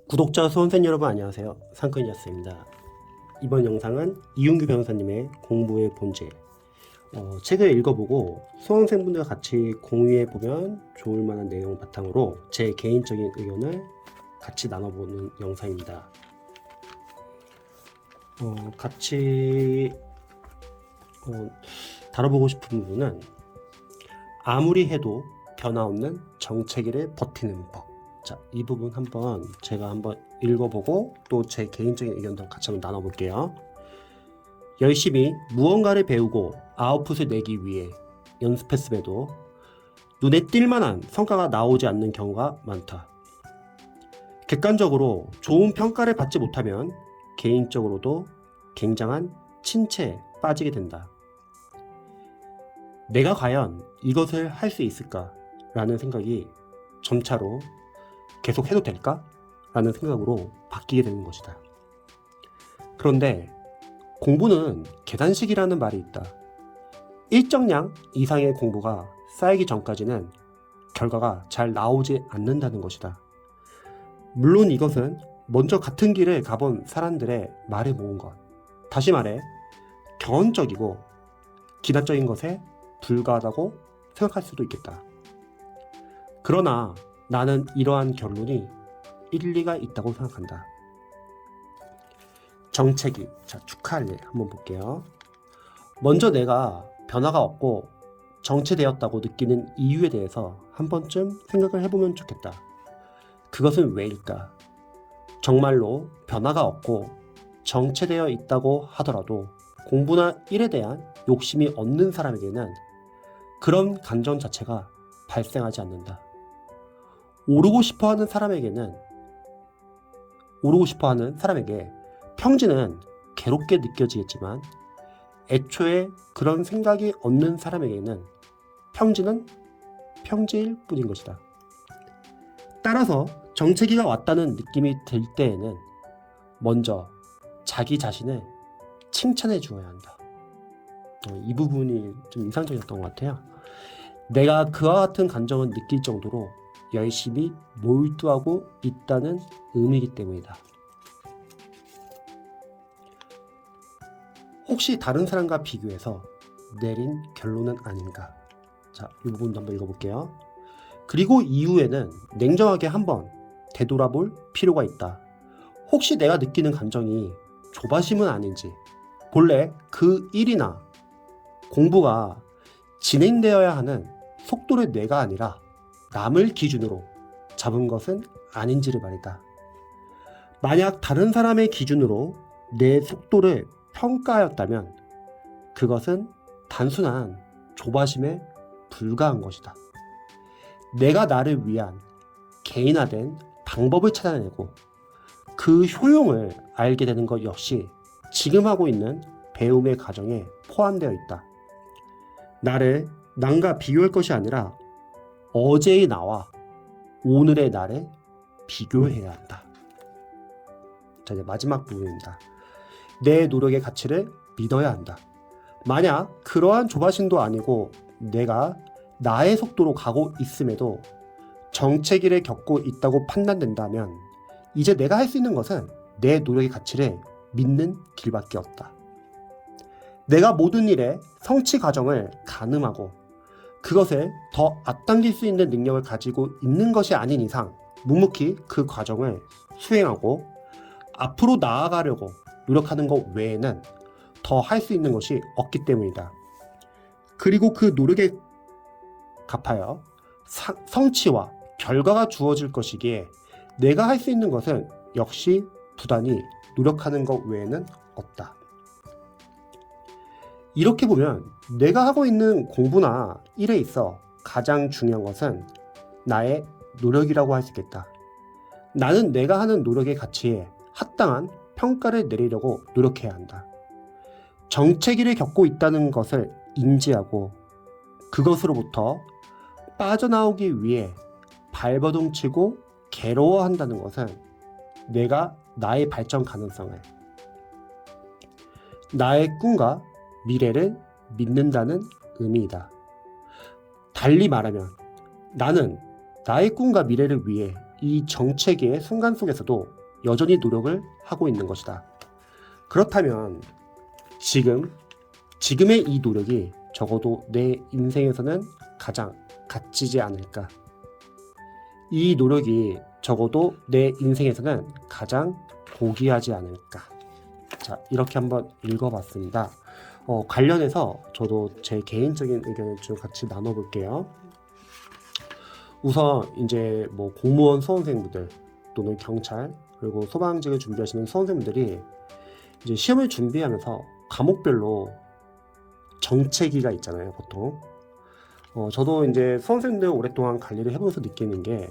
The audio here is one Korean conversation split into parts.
구독자 수험생 여러분 안녕하세요. 상크니아스입니다. 이번 영상은 이윤규 변호사님의 공부의 본질 책을 읽어보고 수험생분들과 같이 공유해보면 좋을 만한 내용 바탕으로 제 개인적인 의견을 같이 나눠보는 영상입니다. 같이 다뤄보고 싶은 부분은 아무리 해도 변화 없는 정체기를 버티는 법. 자, 이 부분 제가 한번 읽어보고 또 제 개인적인 의견도 같이 한번 나눠볼게요. 열심히 무언가를 배우고 아웃풋을 내기 위해 연습했음에도 눈에 띌 만한 성과가 나오지 않는 경우가 많다. 객관적으로 좋은 평가를 받지 못하면 개인적으로도 굉장한 침체에 빠지게 된다. 내가 과연 이것을 할 수 있을까? 라는 생각이 점차로 계속 해도 될까? 라는 생각으로 바뀌게 되는 것이다. 그런데 공부는 계단식이라는 말이 있다. 일정량 이상의 공부가 쌓이기 전까지는 결과가 잘 나오지 않는다는 것이다. 물론 이것은 먼저 같은 길을 가본 사람들의 말을 모은 것. 다시 말해 경험적이고 기나적인 것에 불과하다고 생각할 수도 있겠다. 그러나 나는 이러한 결론이 일리가 있다고 생각한다. 정체기. 자, 축하할 일 한번 볼게요. 먼저 내가 변화가 없고 정체되었다고 느끼는 이유에 대해서 한 번쯤 생각을 해보면 좋겠다. 그것은 왜일까? 정말로 변화가 없고 정체되어 있다고 하더라도 공부나 일에 대한 욕심이 없는 사람에게는 그런 감정 자체가 발생하지 않는다. 오르고 싶어하는 사람에게 평지는 괴롭게 느껴지겠지만 애초에 그런 생각이 없는 사람에게는 평지는 평지일 뿐인 것이다. 따라서 정체기가 왔다는 느낌이 들 때에는 먼저 자기 자신을 칭찬해 주어야 한다. 이 부분이 좀 인상적이었던 것 같아요. 내가 그와 같은 감정을 느낄 정도로 열심히 몰두하고 있다는 의미이기 때문이다. 혹시 다른 사람과 비교해서 내린 결론은 아닌가? 자, 이 부분도 한번 읽어볼게요. 그리고 이후에는 냉정하게 한번 되돌아볼 필요가 있다. 혹시 내가 느끼는 감정이 조바심은 아닌지, 본래 그 일이나 공부가 진행되어야 하는 속도를 내가 아니라 남을 기준으로 잡은 것은 아닌지를 말이다. 만약 다른 사람의 기준으로 내 속도를 평가하였다면 그것은 단순한 조바심에 불과한 것이다. 내가 나를 위한 개인화된 방법을 찾아내고 그 효용을 알게 되는 것 역시 지금 하고 있는 배움의 과정에 포함되어 있다. 나를 남과 비교할 것이 아니라 어제의 나와 오늘의 나를 비교해야 한다. 자, 이제 마지막 부분입니다. 내 노력의 가치를 믿어야 한다. 만약 그러한 조바심도 아니고 내가 나의 속도로 가고 있음에도 정체기를 겪고 있다고 판단된다면 이제 내가 할 수 있는 것은 내 노력의 가치를 믿는 길밖에 없다. 내가 모든 일의 성취 과정을 가늠하고 그것을 더 앞당길 수 있는 능력을 가지고 있는 것이 아닌 이상 묵묵히 그 과정을 수행하고 앞으로 나아가려고 노력하는 것 외에는 더 할 수 있는 것이 없기 때문이다. 그리고 그 노력에 갚아야 성취와 결과가 주어질 것이기에 내가 할 수 있는 것은 역시 부단히 노력하는 것 외에는 없다. 이렇게 보면 내가 하고 있는 공부나 일에 있어 가장 중요한 것은 나의 노력이라고 할 수 있겠다. 나는 내가 하는 노력의 가치에 합당한 평가를 내리려고 노력해야 한다. 정체기를 겪고 있다는 것을 인지하고 그것으로부터 빠져나오기 위해 발버둥치고 괴로워한다는 것은 내가 나의 발전 가능성을, 나의 꿈과 미래를 믿는다는 의미이다. 달리 말하면 나는 나의 꿈과 미래를 위해 이 정체기의 순간 속에서도 여전히 노력을 하고 있는 것이다. 그렇다면 지금의 이 노력이 적어도 내 인생에서는 가장 값지지 않을까? 이 노력이 적어도 내 인생에서는 가장 고귀하지 않을까? 자, 이렇게 한번 읽어봤습니다. 관련해서 저도 제 개인적인 의견을 좀 같이 나눠볼게요. 우선 이제 뭐 공무원 수험생분들 또는 경찰 그리고 소방직을 준비하시는 수험생분들이 이제 시험을 준비하면서 과목별로 정체기가 있잖아요, 보통. 저도 이제 수험생들 오랫동안 관리를 해보면서 느끼는 게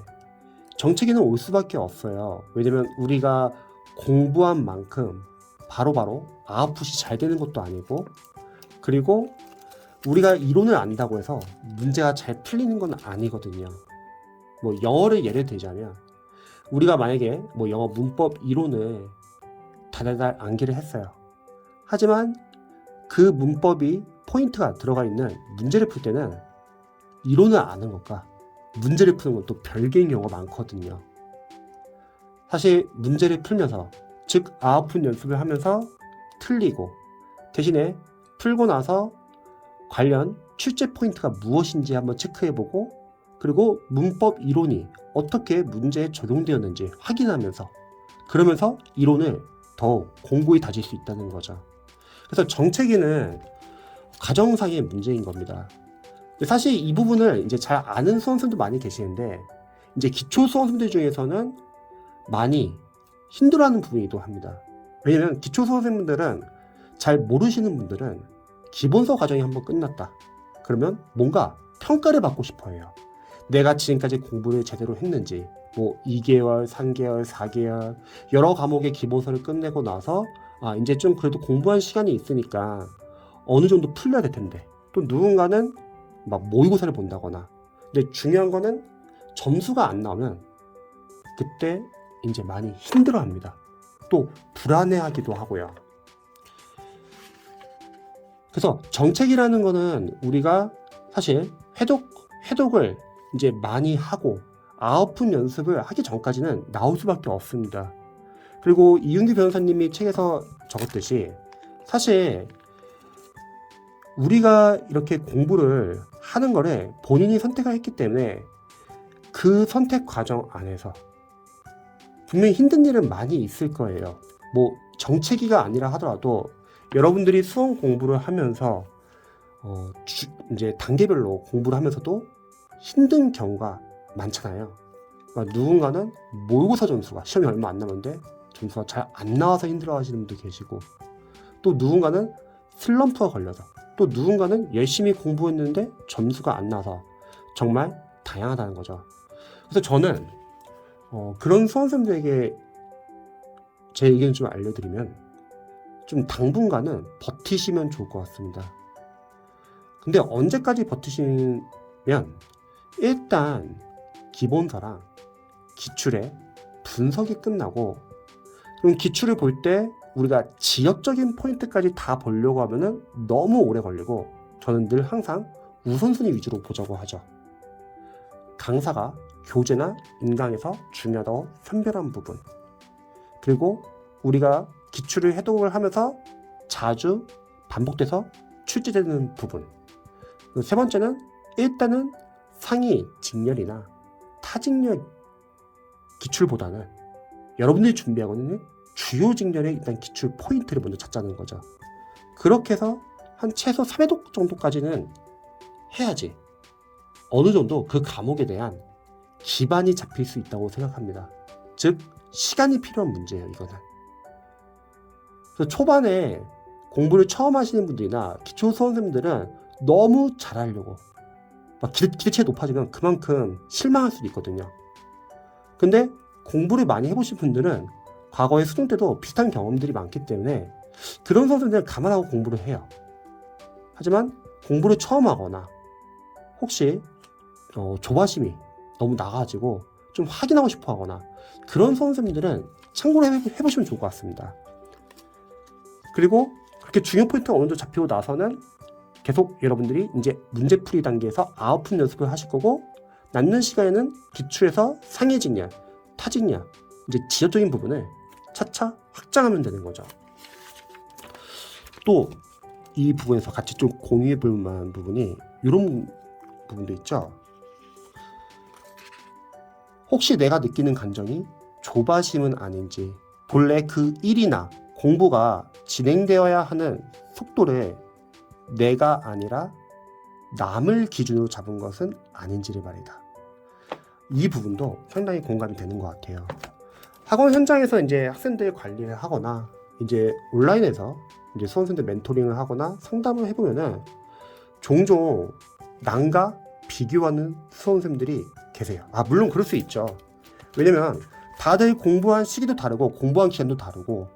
정체기는 올 수밖에 없어요. 왜냐면 우리가 공부한 만큼 바로바로 아웃풋이 잘 되는 것도 아니고, 그리고 우리가 이론을 안다고 해서 문제가 잘 풀리는 건 아니거든요. 뭐 영어를 예를 들자면 우리가 만약에 뭐 영어 문법 이론을 달달달 암기를 했어요. 하지만 그 문법이 포인트가 들어가 있는 문제를 풀 때는 이론을 아는 것과 문제를 푸는 건 또 별개인 경우가 많거든요. 사실 문제를 풀면서, 즉 아웃풋 연습을 하면서 틀리고 대신에 풀고 나서 관련 출제 포인트가 무엇인지 한번 체크해보고, 그리고 문법 이론이 어떻게 문제에 적용되었는지 확인하면서, 그러면서 이론을 더 공고히 다질 수 있다는 거죠. 그래서 정체기는 가정상의 문제인 겁니다. 사실 이 부분을 이제 잘 아는 수험생도 많이 계시는데, 이제 기초 수험생들 중에서는 많이 힘들어하는 부분이기도 합니다. 왜냐면 기초 수험생분들은 잘 모르시는 분들은 기본서 과정이 한번 끝났다 그러면 뭔가 평가를 받고 싶어 해요. 내가 지금까지 공부를 제대로 했는지, 뭐 2개월, 3개월, 4개월 여러 과목의 기본서를 끝내고 나서 이제 좀 그래도 공부한 시간이 있으니까 어느 정도 풀려야 될 텐데, 또 누군가는 막 모의고사를 본다거나. 근데 중요한 거는 점수가 안 나오면 그때 이제 많이 힘들어합니다. 또 불안해하기도 하고요. 그래서 정책이라는 거는 우리가 사실 해독을 이제 많이 하고 아웃풋 연습을 하기 전까지는 나올 수밖에 없습니다. 그리고 이윤규 변호사님이 책에서 적었듯이 사실 우리가 이렇게 공부를 하는 거를 본인이 선택을 했기 때문에 그 선택 과정 안에서 분명히 힘든 일은 많이 있을 거예요. 뭐 정체기가 아니라 하더라도 여러분들이 수험 공부를 하면서 이제 단계별로 공부를 하면서도 힘든 경우가 많잖아요. 그러니까 누군가는 모의고사 점수가 시험이 얼마 안 남았는데 점수가 잘 안 나와서 힘들어하시는 분도 계시고, 또 누군가는 슬럼프가 걸려서, 또 누군가는 열심히 공부했는데 점수가 안 나와서, 정말 다양하다는 거죠. 그래서 저는 그런 수험생들에게 제 의견을 좀 알려드리면, 좀 당분간은 버티시면 좋을 것 같습니다. 근데 언제까지 버티시면, 일단 기본서랑 기출의 분석이 끝나고, 그럼 기출을 볼 때 우리가 지역적인 포인트까지 다 보려고 하면은 너무 오래 걸리고, 저는 늘 항상 우선순위 위주로 보자고 하죠. 강사가 교재나 인강에서 중요하다고 선별한 부분, 그리고 우리가 기출을 해독을 하면서 자주 반복돼서 출제되는 부분, 세 번째는 일단은 상위 직렬이나 타직렬 기출보다는 여러분들이 준비하고는 주요 직렬의 일단 기출 포인트를 먼저 찾자는 거죠. 그렇게 해서 한 최소 3회독 정도까지는 해야지 어느 정도 그 과목에 대한 기반이 잡힐 수 있다고 생각합니다. 즉 시간이 필요한 문제예요, 이거는. 그래서 초반에 공부를 처음 하시는 분들이나 기초 수험생들은 너무 잘하려고 막 기대치가 높아지면 그만큼 실망할 수도 있거든요. 근데 공부를 많이 해보신 분들은 과거에 수능 때도 비슷한 경험들이 많기 때문에 그런 선생님들은 감안하고 공부를 해요. 하지만 공부를 처음 하거나 혹시 조바심이 너무 나가지고 좀 확인하고 싶어 하거나 그런 선생님들은 참고로 해보시면 좋을 것 같습니다. 그리고 그렇게 중요 포인트가 어느 정도 잡히고 나서는 계속 여러분들이 이제 문제풀이 단계에서 아웃풋 연습을 하실 거고, 남는 시간에는 기출에서 상위 직렬, 타직냐, 이제 지적인 부분을 차차 확장하면 되는 거죠. 또 이 부분에서 같이 좀 공유해 볼 만한 부분이 이런 부분도 있죠. 혹시 내가 느끼는 감정이 조바심은 아닌지, 본래 그 일이나 공부가 진행되어야 하는 속도를 내가 아니라 남을 기준으로 잡은 것은 아닌지를 말이다. 이 부분도 상당히 공감이 되는 것 같아요. 학원 현장에서 이제 학생들 관리를 하거나 이제 온라인에서 이제 수험생들 멘토링을 하거나 상담을 해보면은 종종 남과 비교하는 수험생들이 계세요. 물론 그럴 수 있죠. 왜냐면 다들 공부한 시기도 다르고 공부한 기간도 다르고,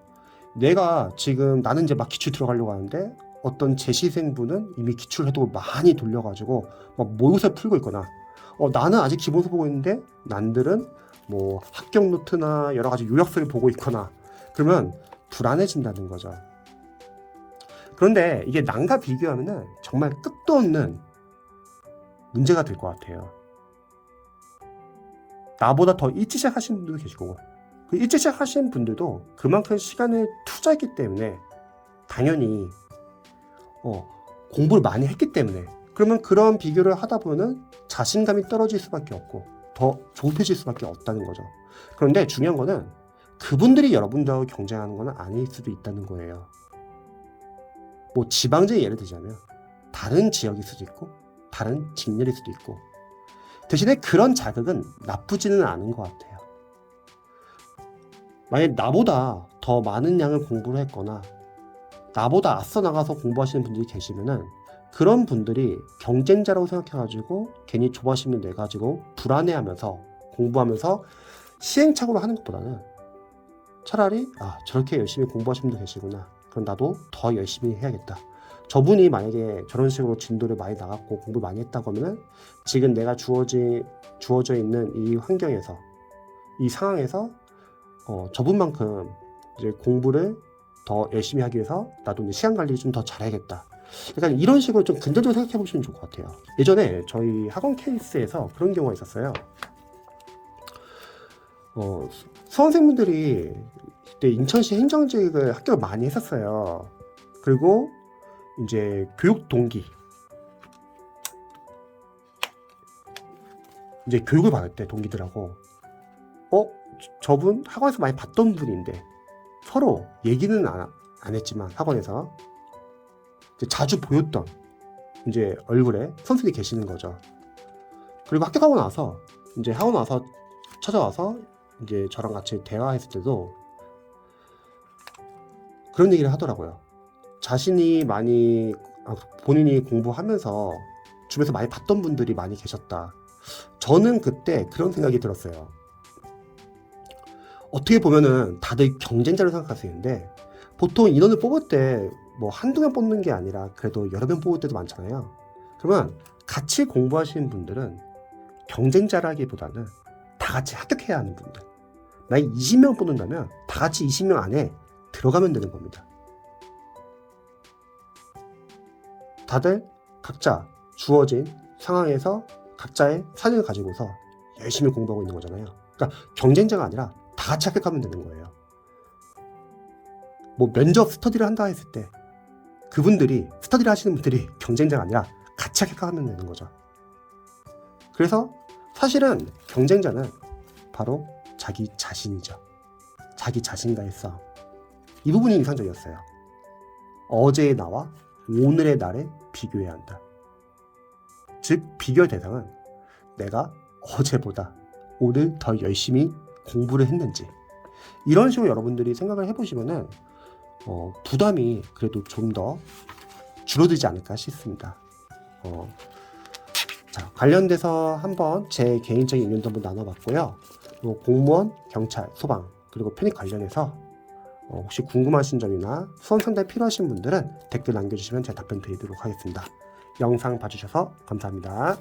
내가 지금 나는 이제 막 기출 들어가려고 하는데 어떤 재시생분은 이미 기출 해독을 많이 돌려가지고 막 모의고사 풀고 있거나, 나는 아직 기본서 보고 있는데 남들은 뭐 합격 노트나 여러 가지 요약서를 보고 있거나, 그러면 불안해진다는 거죠. 그런데 이게 남과 비교하면은 정말 끝도 없는 문제가 될 것 같아요. 나보다 더 일찍 시작하신 분들도 계시고, 그 일찍 시작하신 분들도 그만큼 시간을 투자했기 때문에 당연히 공부를 많이 했기 때문에, 그러면 그런 비교를 하다 보면 자신감이 떨어질 수밖에 없고 더 조급해질 수밖에 없다는 거죠. 그런데 중요한 거는 그분들이 여러분들하고 경쟁하는 건 아닐 수도 있다는 거예요. 뭐 지방제 예를 들자면 다른 지역일 수도 있고 다른 직렬일 수도 있고, 대신에 그런 자극은 나쁘지는 않은 것 같아요. 만약 나보다 더 많은 양을 공부를 했거나 나보다 앞서 나가서 공부하시는 분들이 계시면은 그런 분들이 경쟁자라고 생각해가지고 괜히 조바심을 내가지고 불안해하면서 공부하면서 시행착오를 하는 것보다는 차라리 저렇게 열심히 공부하시는 분도 계시구나, 그럼 나도 더 열심히 해야겠다. 저분이 만약에 저런 식으로 진도를 많이 나갔고 공부를 많이 했다고 하면 지금 내가 주어져 있는 이 환경에서, 이 상황에서 저분만큼 이제 공부를 더 열심히 하기 위해서 나도 이제 시간 관리 좀 더 잘해야겠다. 약간 이런 식으로 좀 긍정적으로 생각해 보시면 좋을 것 같아요. 예전에 저희 학원 케이스에서 그런 경우가 있었어요. 수험생분들이 그때 인천시 행정직을 합격을 많이 했었어요. 그리고 이제 교육 동기, 이제 교육을 받을 때 동기들하고 저분 학원에서 많이 봤던 분인데 서로 얘기는 안 했지만 학원에서 이제 자주 보였던 이제 얼굴에 선생님이 계시는 거죠. 그리고 합격하고 나서 이제 학원 와서 찾아와서 이제 저랑 같이 대화했을 때도 그런 얘기를 하더라고요. 자신이 많이 본인이 공부하면서 주변에서 많이 봤던 분들이 많이 계셨다. 저는 그때 그런 생각이 들었어요. 어떻게 보면은 다들 경쟁자로 생각할 수 있는데, 보통 인원을 뽑을 때 뭐 한두 명 뽑는 게 아니라 그래도 여러 명 뽑을 때도 많잖아요. 그러면 같이 공부하시는 분들은 경쟁자라기보다는 다 같이 합격해야 하는 분들. 만약 20명 뽑는다면 다 같이 20명 안에 들어가면 되는 겁니다. 다들 각자 주어진 상황에서 각자의 사진을 가지고서 열심히 공부하고 있는 거잖아요. 그러니까 경쟁자가 아니라 다 같이 합격하면 되는 거예요. 뭐 면접 스터디를 한다 했을 때 그분들이, 스터디를 하시는 분들이 경쟁자가 아니라 같이 합격하면 되는 거죠. 그래서 사실은 경쟁자는 바로 자기 자신이죠. 자기 자신과의 싸움. 이 부분이 인상적이었어요. 어제의 나와 오늘의 나를 비교해야 한다. 즉 비교의 대상은 내가 어제보다 오늘 더 열심히 공부를 했는지, 이런 식으로 여러분들이 생각을 해보시면은 부담이 그래도 좀 더 줄어들지 않을까 싶습니다. 자, 관련돼서 한번 제 개인적인 의견도 한번 나눠봤고요. 공무원, 경찰, 소방, 그리고 편입 관련해서 혹시 궁금하신 점이나 수험 상담 필요하신 분들은 댓글 남겨주시면 제가 답변 드리도록 하겠습니다. 영상 봐주셔서 감사합니다.